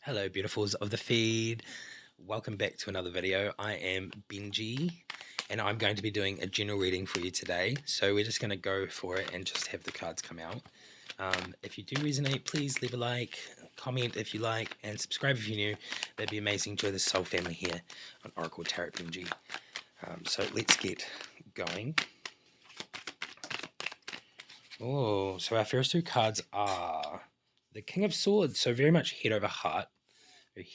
Hello, beautifuls of the feed. Welcome back to another video. I am Benji, and I'm going to be doing a general reading for you today. So we're just going to go for it and just have the cards come out. If you do resonate, please leave a like, comment if you like, and subscribe if you're new. That'd be amazing. Join the soul family here on Oracle Tarot Benji. So let's get going. Oh, so our first two cards are the King of Swords. So very much head over heart.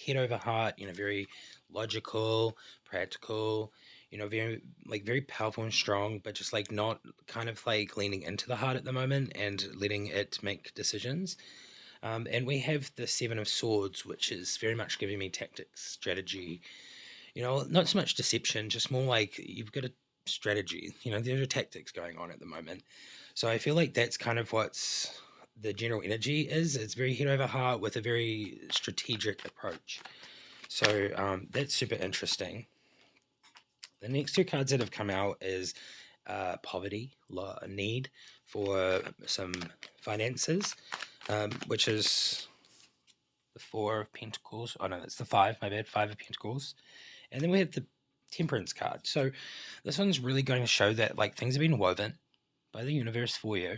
Head over heart, very logical, practical, very powerful and strong, but just like not kind of like leaning into the heart at the moment and letting it make decisions. And we have the Seven of Swords, which is very much giving me tactics, strategy, not so much deception, just more like you've got a strategy, there are tactics going on at the moment. So I feel like that's kind of what's the general energy is. It's very head over heart with a very strategic approach. So that's super interesting. The next two cards that have come out is poverty, need for some finances, which is the Four of Pentacles. Oh no, that's the Five. My bad. Five of Pentacles. And then we have the Temperance card. So this one's really going to show that like things have been woven by the universe for you,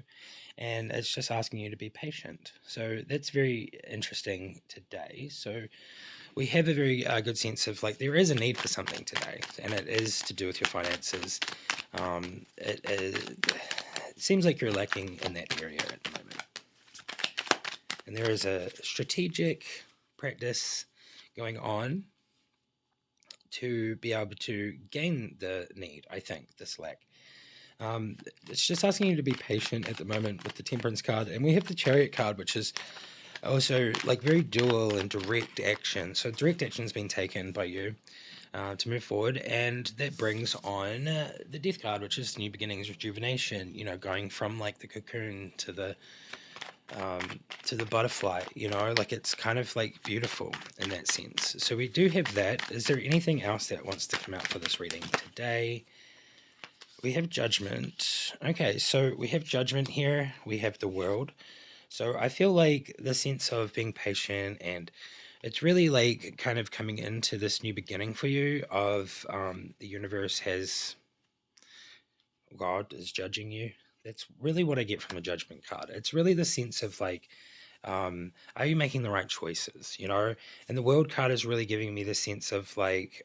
and it's just asking you to be patient. So that's very interesting today. So we have a very good sense of like there is a need for something today, and it is to do with your finances. It seems like you're lacking in that area at the moment, and there is a strategic practice going on to be able to gain the need. I think this lack. It's just asking you to be patient at the moment with the Temperance card, and we have the Chariot card, which is also like very dual and direct action. So direct action has been taken by you to move forward, and that brings on the Death card, which is new beginnings, rejuvenation. Going from like the cocoon to the butterfly. Like it's kind of like beautiful in that sense. So we do have that. Is there anything else that wants to come out for this reading today? We have Judgment. Okay, so we have Judgment here. We have the World. So I feel like the sense of being patient, and it's really like kind of coming into this new beginning for you of the universe has, God is judging you. That's really what I get from the Judgment card. It's really the sense of like, are you making the right choices? And the World card is really giving me the sense of like,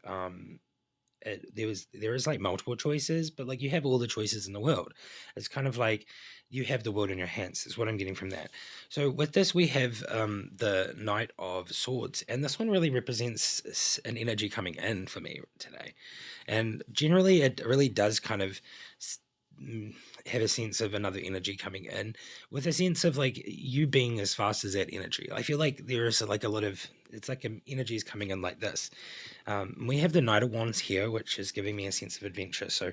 there is like multiple choices, but like you have all the choices in the world. It's kind of like you have the world in your hands is what I'm getting from that. So with this we have the Knight of Swords, and this one really represents an energy coming in for me today, and generally it really does kind of have a sense of another energy coming in, with a sense of like you being as fast as that energy. I feel like there is like a lot of, it's like energy is coming in like this. We have the Knight of Wands here, which is giving me a sense of adventure. So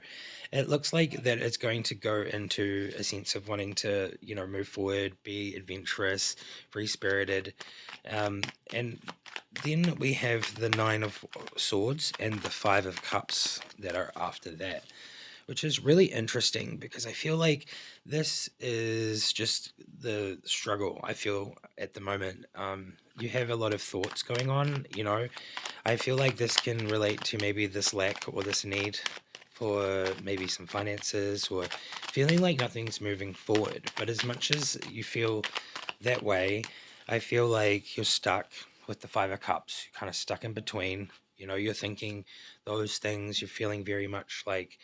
it looks like that it's going to go into a sense of wanting to, move forward, be adventurous, free spirited. And then we have the Nine of Swords and the Five of Cups that are after that, which is really interesting because I feel like this is just the struggle I feel at the moment. You have a lot of thoughts going on, I feel like this can relate to maybe this lack or this need for maybe some finances, or feeling like nothing's moving forward. But as much as you feel that way, I feel like you're stuck with the Five of Cups. You're kind of stuck in between. You're thinking those things. You're feeling very much like,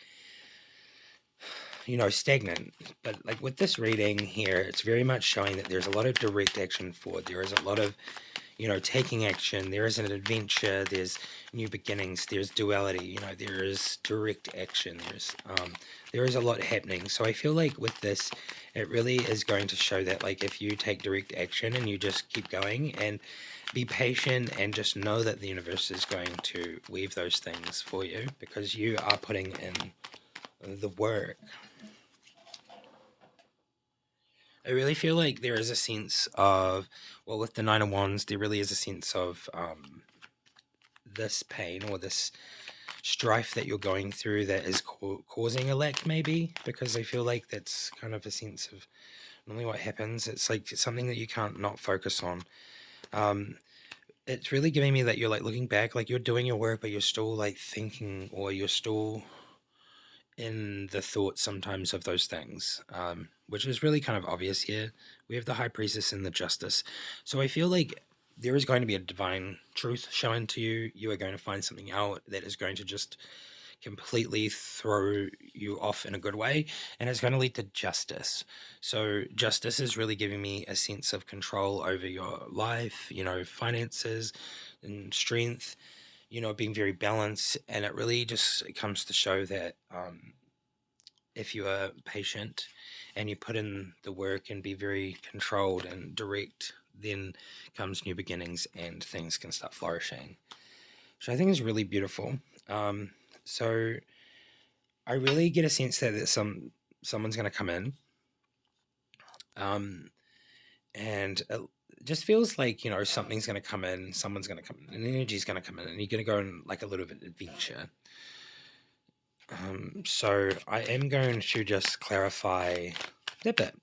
stagnant. But like with this reading here, it's very much showing that there's a lot of direct action forward. There is a lot of, taking action. There is an adventure. There's new beginnings. There's duality. There is direct action. There is a lot happening. So I feel like with this, it really is going to show that like if you take direct action and you just keep going and be patient and just know that the universe is going to weave those things for you because you are putting in the work. I really feel like there is a sense of, well, with the Nine of Wands, there really is a sense of this pain or this strife that you're going through that is causing a lack, maybe, because I feel like that's kind of a sense of normally what happens. It's like something that you can't not focus on. Um, it's really giving me that you're like looking back, like you're doing your work, but you're still like thinking, or you're still in the thought sometimes of those things, which is really kind of obvious here. We have the high priestess and the justice. So I feel like there is going to be a divine truth shown to you. You are going to find something out that is going to just completely throw you off in a good way, and it's going to lead to justice. So justice is really giving me a sense of control over your life, finances and strength, being very balanced. And it really just comes to show that if you are patient and you put in the work and be very controlled and direct, then comes new beginnings and things can start flourishing, which I think is really beautiful. So I really get a sense that someone's going to come in, um, and it just feels like something's going to come in, someone's going to come in, an energy's going to come in, and you're going to go on like a little bit of adventure. So I am going to just clarify that bit.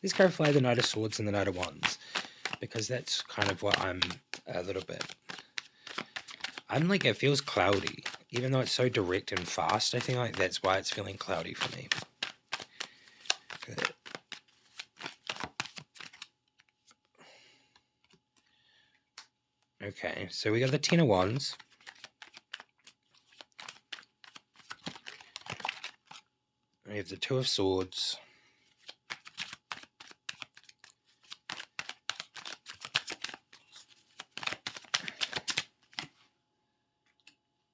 Let's clarify the Knight of Swords and the Knight of Wands, because that's kind of what I'm a little bit. I'm like, it feels cloudy, even though it's so direct and fast. I think like that's why it's feeling cloudy for me. Good. Okay, so we got the Ten of Wands. We have the Two of Swords.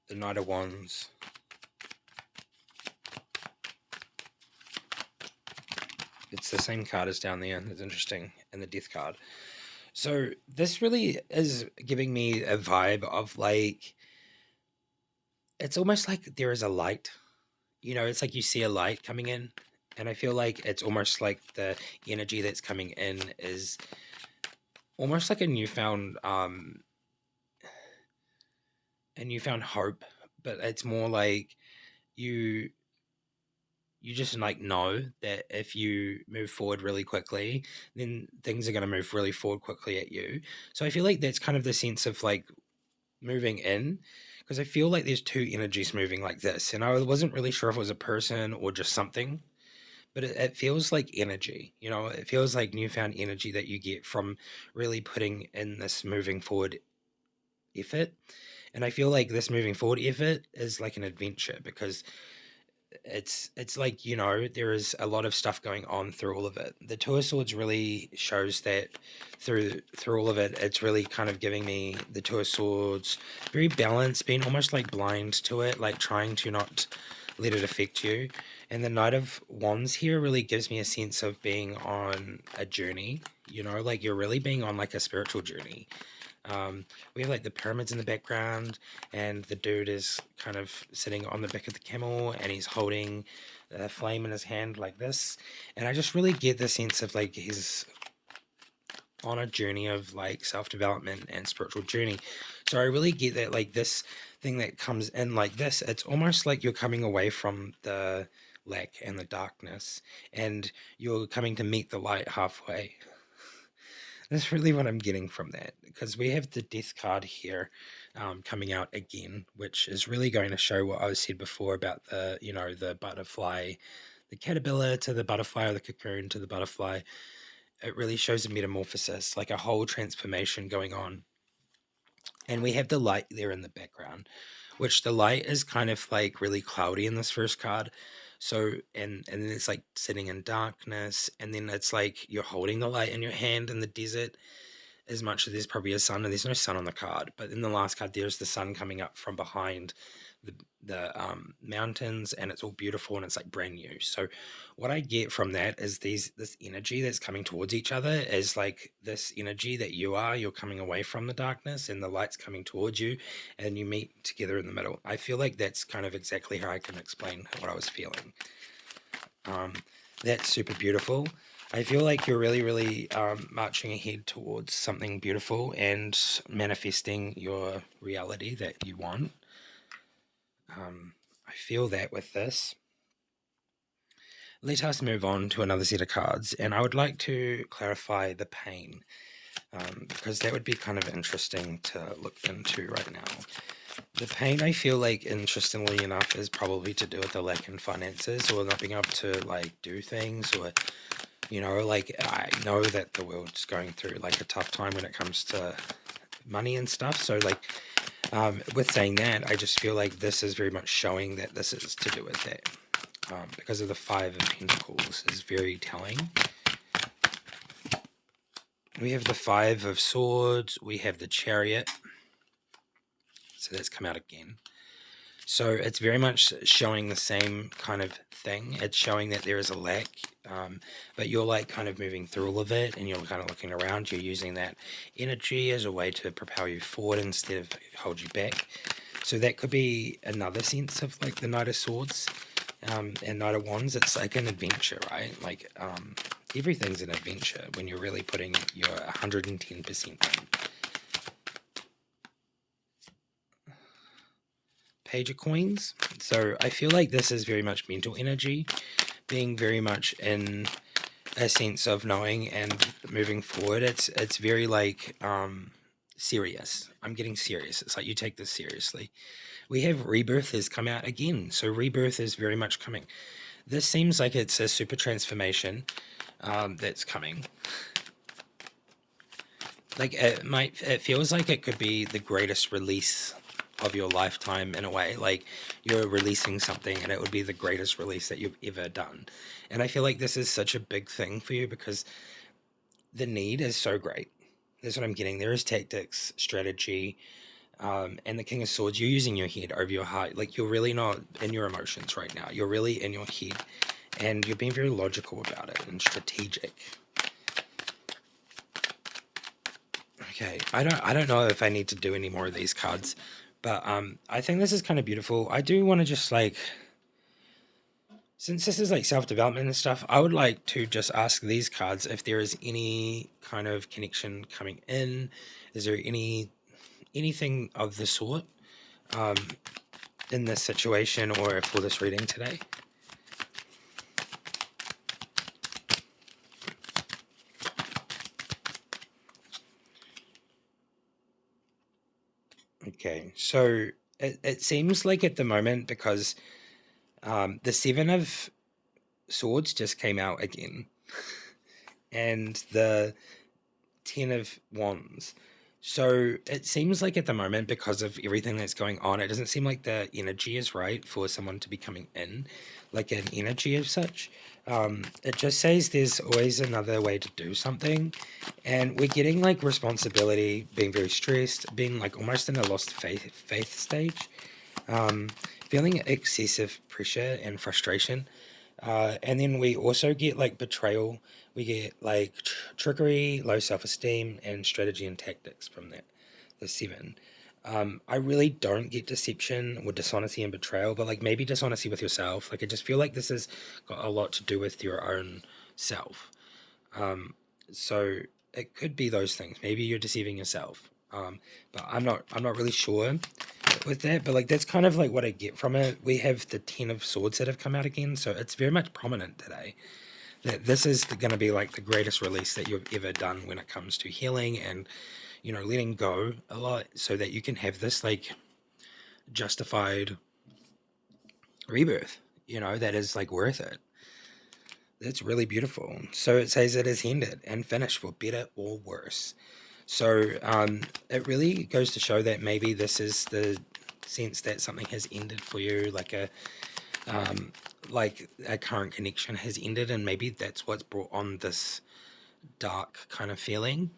The Knight of Wands. It's the same card as down there. It's interesting. And the Death card. So this really is giving me a vibe of like, it's almost like there is a light. It's like you see a light coming in. And I feel like it's almost like the energy that's coming in is almost like a newfound hope, but it's more like you just like know that if you move forward really quickly, then things are going to move really forward quickly at you. So I feel like that's kind of the sense of like moving in, because I feel like there's two energies moving like this, and I wasn't really sure if it was a person or just something, but it feels like energy. It feels like newfound energy that you get from really putting in this moving forward effort. And I feel like this moving forward effort is like an adventure, because it's like there is a lot of stuff going on through all of it. The Two of Swords really shows that through all of it, it's really kind of giving me the Two of Swords very balanced, being almost like blind to it, like trying to not let it affect you. And the Knight of Wands here really gives me a sense of being on a journey, like you're really being on like a spiritual journey. We have like the pyramids in the background, and the dude is kind of sitting on the back of the camel, and he's holding a flame in his hand like this. And I just really get the sense of like he's on a journey of like self-development and spiritual journey. So I really get that like this thing that comes in like this, it's almost like you're coming away from the lack and the darkness, and you're coming to meet the light halfway. That's really what I'm getting from that, because we have the Death card here coming out again, which is really going to show what I said before about the butterfly, the caterpillar to the butterfly, or the cocoon to the butterfly. It really shows a metamorphosis, like a whole transformation going on. And we have the light there in the background, which the light is kind of like really cloudy in this first card. So and then it's like sitting in darkness, and then it's like you're holding the light in your hand in the desert, as much as there's probably a sun, and there's no sun on the card. But in the last card, there's the sun coming up from behind the mountains, and it's all beautiful and it's like brand new. So what I get from that is this energy that's coming towards each other is like this energy that you're coming away from the darkness, and the light's coming towards you, and you meet together in the middle. I feel like that's kind of exactly how I can explain what I was feeling. Um, that's super beautiful. I feel like you're really, really marching ahead towards something beautiful and manifesting your reality that you want. I feel that with this. Let us move on to another set of cards, and I would like to clarify the pain. because that would be kind of interesting to look into right now. The pain, I feel like, interestingly enough, is probably to do with the lack in finances or not being able to like do things, or like I know that the world's going through like a tough time when it comes to money and stuff. So like, with saying that, I just feel like this is very much showing that this is to do with that. Because of the Five of Pentacles is very telling. We have the Five of Swords. We have the Chariot. So that's come out again. So it's very much showing the same kind of thing. It's showing that there is a lack, but you're like kind of moving through all of it, and you're kind of looking around. You're using that energy as a way to propel you forward instead of hold you back. So that could be another sense of like the Knight of Swords and Knight of Wands. It's like an adventure, right? Like everything's an adventure when you're really putting your 110% in. Page of Coins. So I feel like this is very much mental energy, being very much in a sense of knowing and moving forward. It's very like serious. I'm getting serious. It's like you take this seriously. We have Rebirth has come out again. So Rebirth is very much coming. This seems like it's a super transformation that's coming. Like it feels like it could be the greatest release of your lifetime in a way. Like you're releasing something and it would be the greatest release that you've ever done. And I feel like this is such a big thing for you because the need is so great. That's what I'm getting. There is tactics, strategy, and the King of Swords. You're using your head over your heart. Like you're really not in your emotions right now. You're really in your head, and you're being very logical about it and strategic. Okay, I don't know if I need to do any more of these cards, but I think this is kind of beautiful. I do want to just like, since this is like self-development and stuff, I would like to just ask these cards if there is any kind of connection coming in. Is there anything of the sort um, in this situation or for this reading today? Okay, so it seems like at the moment, because the Seven of Swords just came out again, and the Ten of Wands. So it seems like at the moment, because of everything that's going on, it doesn't seem like the energy is right for someone to be coming in, like an energy of such. It just says there's always another way to do something, and we're getting like responsibility, being very stressed, being like almost in a lost faith stage, um, feeling excessive pressure and frustration. And then we also get like betrayal. We get like trickery, low self-esteem, and strategy and tactics from that. The seven. I really don't get deception or dishonesty and betrayal, but like maybe dishonesty with yourself. Like I just feel like this has got a lot to do with your own self. So it could be those things. Maybe you're deceiving yourself. But I'm not really sure with that, but like that's kind of like what I get from it. We have the Ten of Swords that have come out again, so it's very much prominent today that this is going to be like the greatest release that you've ever done when it comes to healing and letting go a lot, so that you can have this like justified rebirth. That is like worth it. That's really beautiful. So it says it is ended and finished for better or worse. So it really goes to show that maybe this is the sense that something has ended for you, um, like a current connection has ended, and maybe that's what's brought on this dark kind of feeling.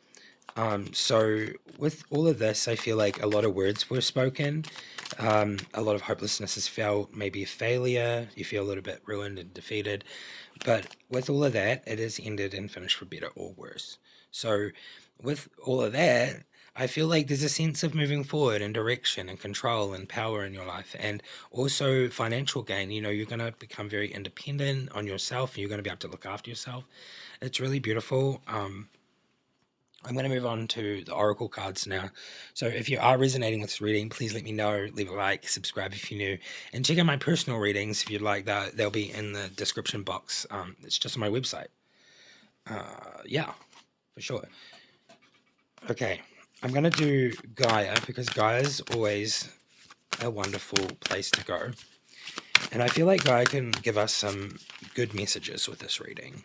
So with all of this, I feel like a lot of words were spoken. A lot of hopelessness is felt, maybe a failure. You feel a little bit ruined and defeated. But with all of that, it is ended and finished for better or worse. So with all of that, I feel like there's a sense of moving forward and direction and control and power in your life, and also financial gain. You're going to become very independent on yourself, and you're going to be able to look after yourself. It's really beautiful. I'm going to move on to the Oracle cards now. So if you are resonating with this reading, please let me know. Leave a like, subscribe if you're new, and check out my personal readings if you'd like that. They'll be in the description box. It's just on my website. Yeah, for sure. Okay, I'm going to do Gaia because Gaia is always a wonderful place to go. And I feel like Gaia can give us some good messages with this reading.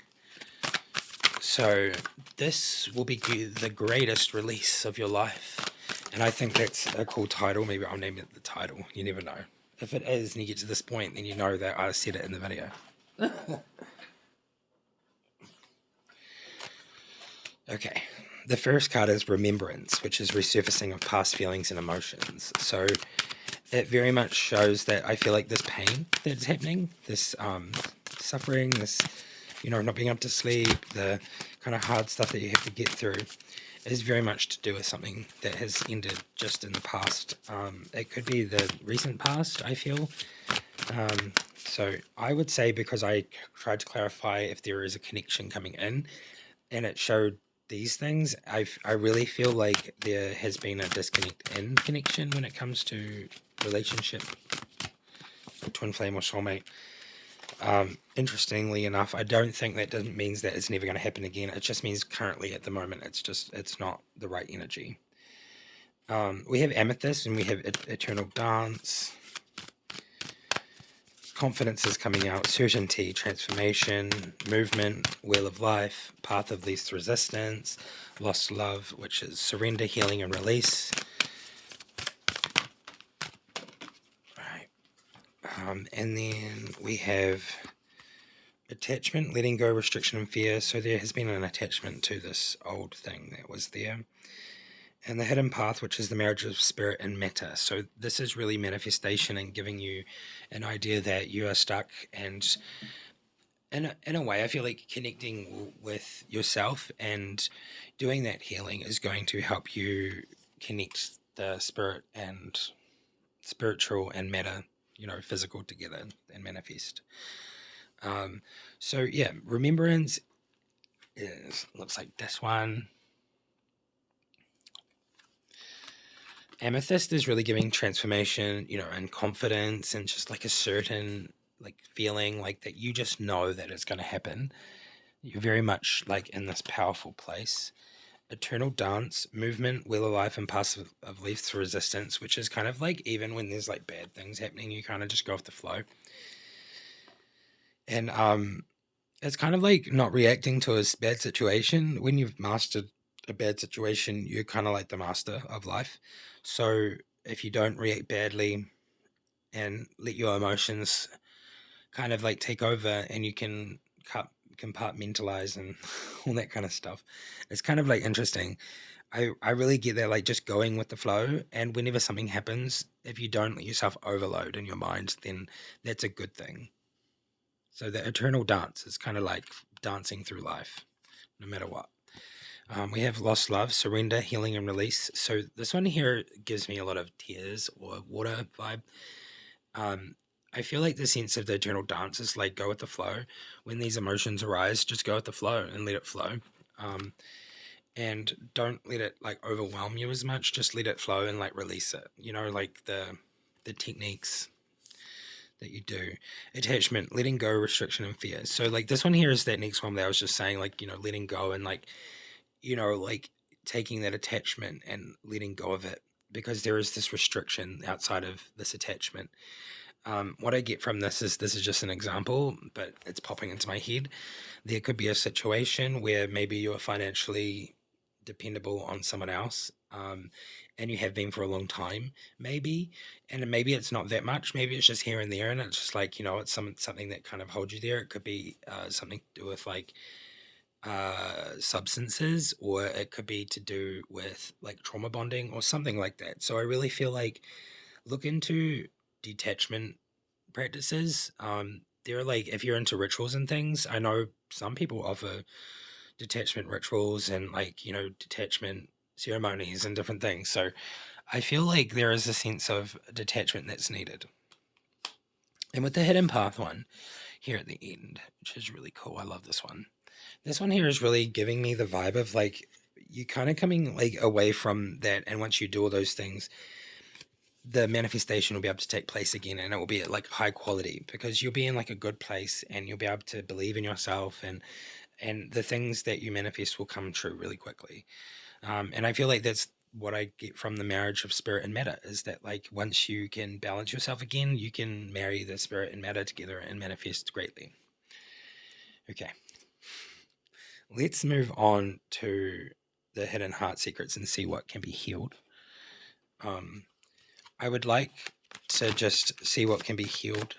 So, this will be the greatest release of your life. And I think that's a cool title. Maybe I'll name it the title. You never know. If it is and you get to this point, then you know that I said it in the video. Okay. The first card is Remembrance, which is resurfacing of past feelings and emotions. So it very much shows that I feel like this pain that's happening, this suffering, this, not being able to sleep, the kind of hard stuff that you have to get through is very much to do with something that has ended just in the past. It could be the recent past, I feel. So I would say, because I tried to clarify if there is a connection coming in, and it showed these things, I really feel like there has been a disconnect in connection when it comes to relationship, twin flame or soulmate. Interestingly enough, I don't think that doesn't means that it's never going to happen again. It just means currently at the moment it's not the right energy. We have Amethyst and we have Eternal Dance. Confidence is coming out, certainty, transformation, movement, wheel of life, path of least resistance, lost love, which is surrender, healing, and release. Right. And then we have attachment, letting go, restriction, and fear. So there has been an attachment to this old thing that was there. And the hidden path, which is the marriage of spirit and matter. So this is really manifestation and giving you an idea that you are stuck, and in a way, I feel like connecting with yourself and doing that healing is going to help you connect the spirit and spiritual and matter, physical together and manifest. So yeah, remembrance looks like this one. Amethyst is really giving transformation, and confidence, and just like a certain like feeling like that you just know that it's going to happen. You're very much like in this powerful place. Eternal dance, movement, wheel of life, and path of least resistance, which is kind of like even when there's like bad things happening, you kind of just go with the flow. And it's kind of like not reacting to a bad situation. When you've mastered a bad situation, you're kind of like the master of life. So if you don't react badly and let your emotions kind of like take over, and you can compartmentalize and all that kind of stuff, it's kind of like interesting. I really get that, like just going with the flow. And whenever something happens, if you don't let yourself overload in your mind, then that's a good thing. So the eternal dance is kind of like dancing through life, no matter what. We have lost love, surrender, healing, and release. So this one here gives me a lot of tears or water vibe. Um, I feel like the sense of the eternal dance is like go with the flow. When these emotions arise, just go with the flow and let it flow. Um, and don't let it like overwhelm you as much. Just let it flow and like release it. Like the techniques that you do. Attachment, letting go, restriction, and fear. So like this one here is that next one that I was just saying, like, letting go and like, like taking that attachment and letting go of it, because there is this restriction outside of this attachment. What I get from this is just an example, but it's popping into my head. There could be a situation where maybe you're financially dependable on someone else, and you have been for a long time, maybe, and maybe it's not that much. Maybe it's just here and there, and it's just like it's something that kind of holds you there. It could be something to do with like substances, or it could be to do with like trauma bonding or something like that. So I really feel like look into detachment practices. They're like, if you're into rituals and things, I know some people offer detachment rituals and like, detachment ceremonies and different things. So I feel like there is a sense of detachment that's needed. And with the hidden path one here at the end, which is really cool. I love this one. This one here is really giving me the vibe of like you kind of coming like away from that, and once you do all those things, the manifestation will be able to take place again, and it will be at like high quality because you'll be in like a good place, and you'll be able to believe in yourself, and the things that you manifest will come true really quickly. And I feel like that's what I get from the marriage of spirit and matter, is that like once you can balance yourself again, you can marry the spirit and matter together and manifest greatly. Okay, let's move on to the hidden heart secrets and see what can be healed. Um, I would like to just see what can be healed,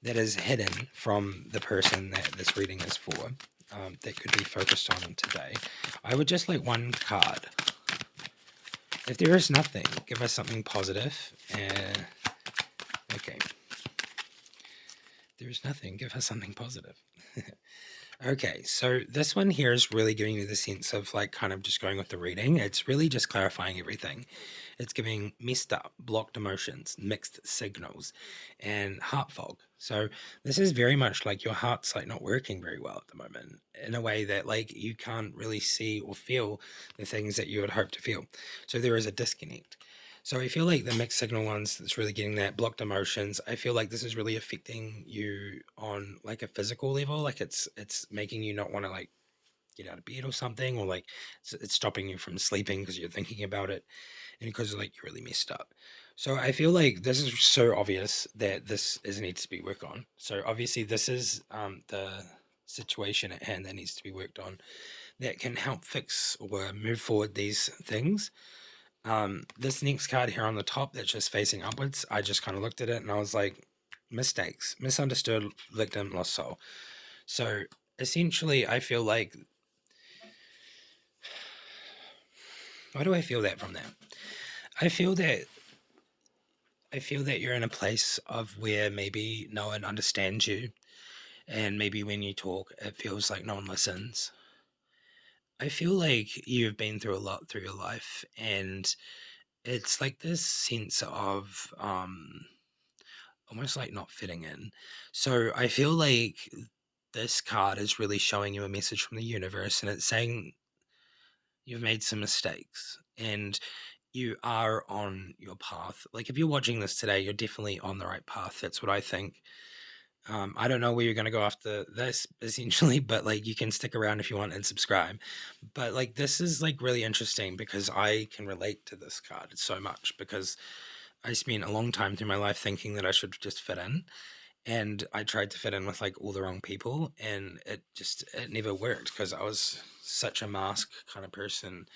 that is hidden from the person that this reading is for, that could be focused on today. I would just like one card. If there is nothing, give us something positive. Okay. There's nothing, give us something positive. Okay, so this one here is really giving you the sense of like kind of just going with the reading. It's really just clarifying everything. It's giving messed up, blocked emotions, mixed signals, and heart fog. So this is very much like your heart's like not working very well at the moment in a way that like you can't really see or feel the things that you would hope to feel. So there is a disconnect. So I feel like the mixed signal ones that's really getting that blocked emotions. I feel like this is really affecting you on like a physical level. Like it's making you not want to like get out of bed or something, or like it's stopping you from sleeping because you're thinking about it and because like you're really messed up. So I feel like this is so obvious that this is needs to be worked on. So obviously this is the situation at hand that needs to be worked on that can help fix or move forward these things. This next card here on the top that's just facing upwards, I just kind of looked at it and I was like, mistakes, misunderstood, victim, lost soul. So essentially, I feel like, why do I feel that from that? I feel that you're in a place of where maybe no one understands you, and maybe when you talk, it feels like no one listens. I feel like you've been through a lot through your life, and it's like this sense of almost like not fitting in. So I feel like this card is really showing you a message from the universe, and it's saying you've made some mistakes and you are on your path. Like if you're watching this today, you're definitely on the right path. That's what I think. I don't know where you're going to go after this, essentially, but like you can stick around if you want and subscribe. But like this is like really interesting because I can relate to this card so much because I spent a long time through my life thinking that I should just fit in, and I tried to fit in with like all the wrong people, and it never worked because I was such a mask kind of person.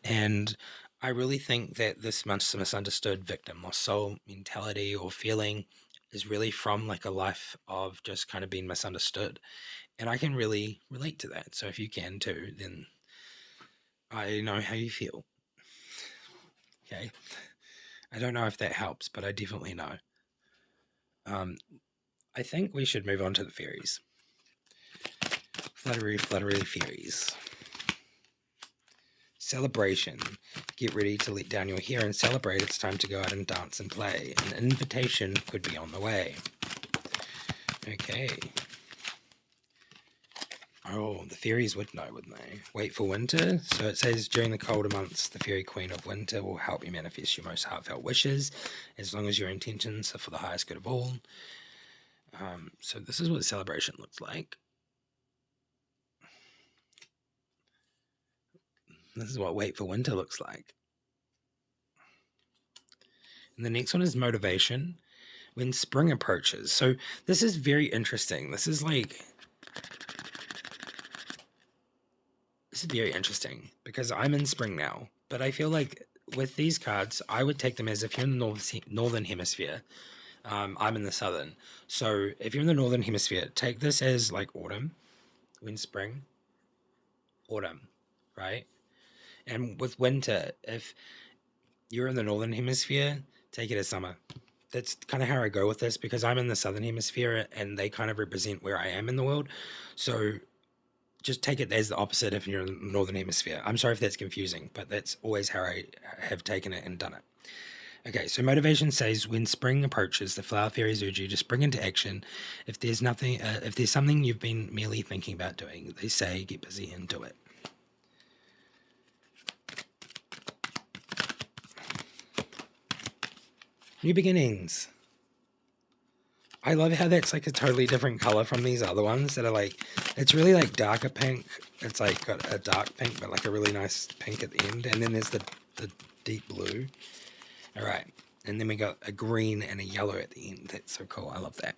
And I really think that this much misunderstood victim or soul mentality or feeling is really from like a life of just kind of being misunderstood, and I can really relate to that. So if you can too, then I know how you feel. Okay, I don't know if that helps, but I definitely know. um I think we should move on to the fairies. Fluttery, fluttery fairies. Celebration. Get ready to let down your hair and celebrate. It's time to go out and dance and play. An invitation could be on the way. Okay. Oh, the fairies would know, wouldn't they? Wait for winter. So it says during the colder months, the fairy queen of winter will help you manifest your most heartfelt wishes, as long as your intentions are for the highest good of all. So this is what celebration looks like. This is what wait for winter looks like. And the next one is motivation when spring approaches. So this is very interesting. This is very interesting because I'm in spring now, but I feel like with these cards, I would take them as if you're in the northern hemisphere. I'm in the southern. So if you're in the northern hemisphere, take this as like autumn, when spring, autumn, right? And with winter, if you're in the northern hemisphere, take it as summer. That's kind of how I go with this because I'm in the southern hemisphere and they kind of represent where I am in the world. So just take it as the opposite if you're in the northern hemisphere. I'm sorry if that's confusing, but that's always how I have taken it and done it. Okay, so motivation says when spring approaches, the flower fairies urge you to spring into action. If there's something you've been merely thinking about doing, they say get busy and do it. New beginnings. I love how that's like a totally different color from these other ones that are like, it's really like darker pink. It's like got a dark pink, but like a really nice pink at the end. And then there's the deep blue. All right. And then we got a green and a yellow at the end. That's so cool. I love that.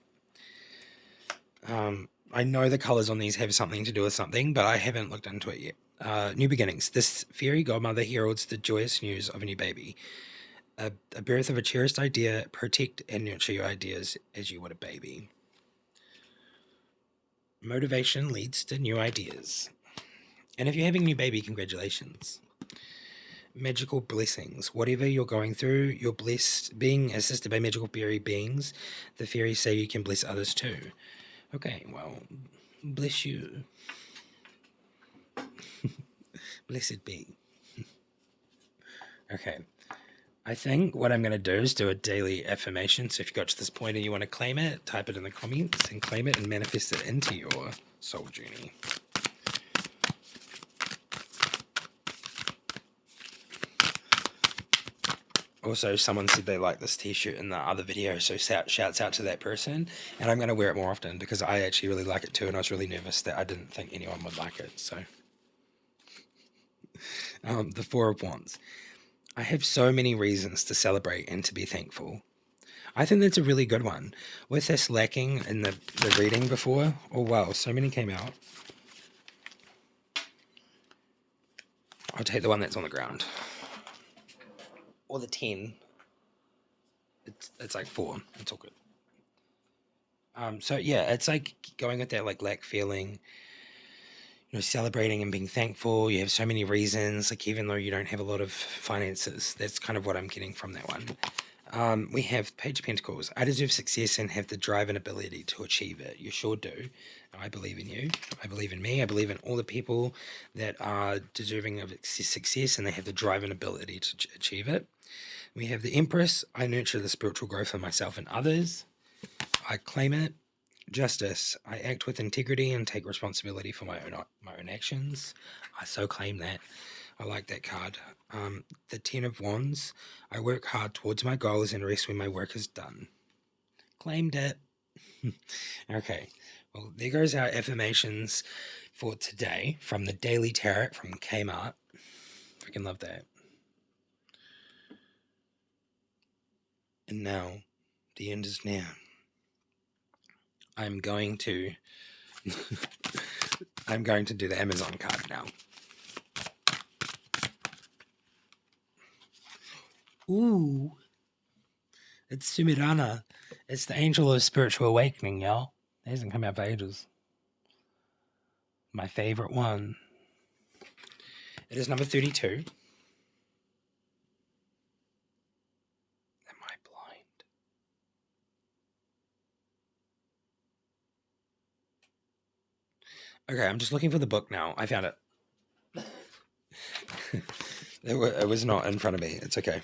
I know the colors on these have something to do with something, but I haven't looked into it yet. New beginnings. This fairy godmother heralds the joyous news of a new baby. A birth of a cherished idea. Protect and nurture your ideas as you would a baby. Motivation leads to new ideas. And if you're having a new baby, congratulations. Magical blessings. Whatever you're going through, you're blessed. Being assisted by magical fairy beings, the fairies say you can bless others too. Okay, well, bless you. Blessed be. Okay. I think what I'm going to do is do a daily affirmation. So if you got to this point and you want to claim it, type it in the comments and claim it and manifest it into your soul journey. Also, someone said they liked this t-shirt in the other video, so shouts out to that person. And I'm going to wear it more often because I actually really like it too, and I was really nervous that I didn't think anyone would like it. So, the Four of Wands. I have so many reasons to celebrate and to be thankful. I think that's a really good one. With this lacking in the reading before, oh wow, so many came out. I'll take the one that's on the ground. Or the 10. It's like 4. It's all good. So yeah, it's like going with that like lack feeling, celebrating and being thankful. You have so many reasons, like even though you don't have a lot of finances. That's kind of what I'm getting from that one. We have Page of Pentacles. I deserve success and have the drive and ability to achieve it. You sure do. I believe in you. I believe in me. I believe in all the people that are deserving of success and they have the drive and ability to achieve it. We have the Empress. I nurture the spiritual growth of myself and others. I claim it. Justice. I act with integrity and take responsibility for my own actions. I so claim that. I like that card. The 10 of Wands. I work hard towards my goals and rest when my work is done. Claimed it. Okay. Well, there goes our affirmations for today from the Daily Tarot from Kmart. Freaking love that. And now, the end is near. I'm going to do the Amazon card now. Ooh. It's Sumirana. It's the Angel of Spiritual Awakening, y'all. It hasn't come out for ages. My favorite one. It is number 32. Am I blind? Okay, I'm just looking for the book now. I found it. It was not in front of me. It's okay.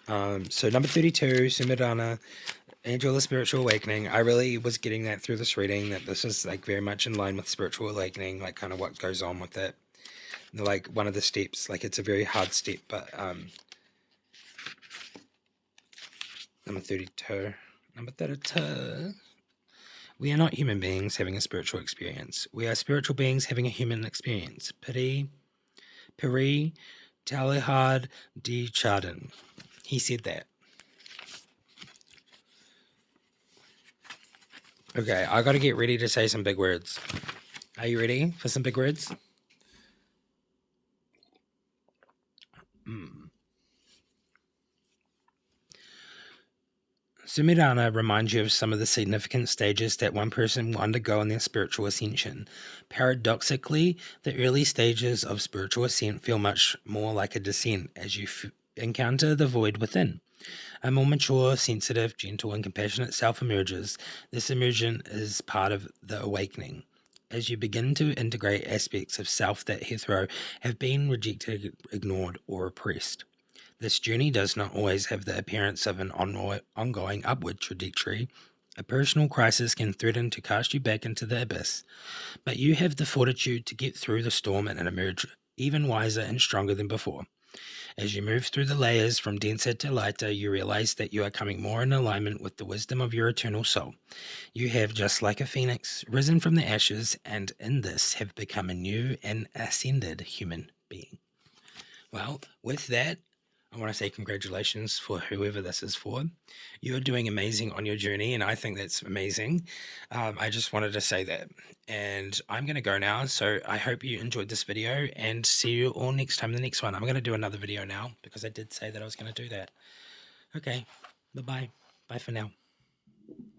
So number 32, Sumirana, Angel of Spiritual Awakening. I really was getting that through this reading, that this is like very much in line with spiritual awakening, like kind of what goes on with it. Like one of the steps, like it's a very hard step, but number 32. Number 32. We are not human beings having a spiritual experience. We are spiritual beings having a human experience. Peri Talihard de Chardin. He said that. Okay, I got to get ready to say some big words. Are you ready for some big words? Sumirana reminds you of some of the significant stages that one person will undergo in their spiritual ascension. Paradoxically, the early stages of spiritual ascent feel much more like a descent as you encounter the void within. A more mature, sensitive, gentle, and compassionate self emerges. This immersion is part of the awakening. As you begin to integrate aspects of self that hitherto have been rejected, ignored, or oppressed. This journey does not always have the appearance of an ongoing upward trajectory. A personal crisis can threaten to cast you back into the abyss, but you have the fortitude to get through the storm and emerge even wiser and stronger than before. As you move through the layers from denser to lighter, you realize that you are coming more in alignment with the wisdom of your eternal soul. You have, just like a phoenix, risen from the ashes, and in this have become a new and ascended human being. Well, with that, I want to say congratulations for whoever this is for. You're doing amazing on your journey, and I think that's amazing. I just wanted to say that. And I'm going to go now. So I hope you enjoyed this video and see you all next time in the next one. I'm going to do another video now because I did say that I was going to do that. Okay. Bye bye. Bye for now.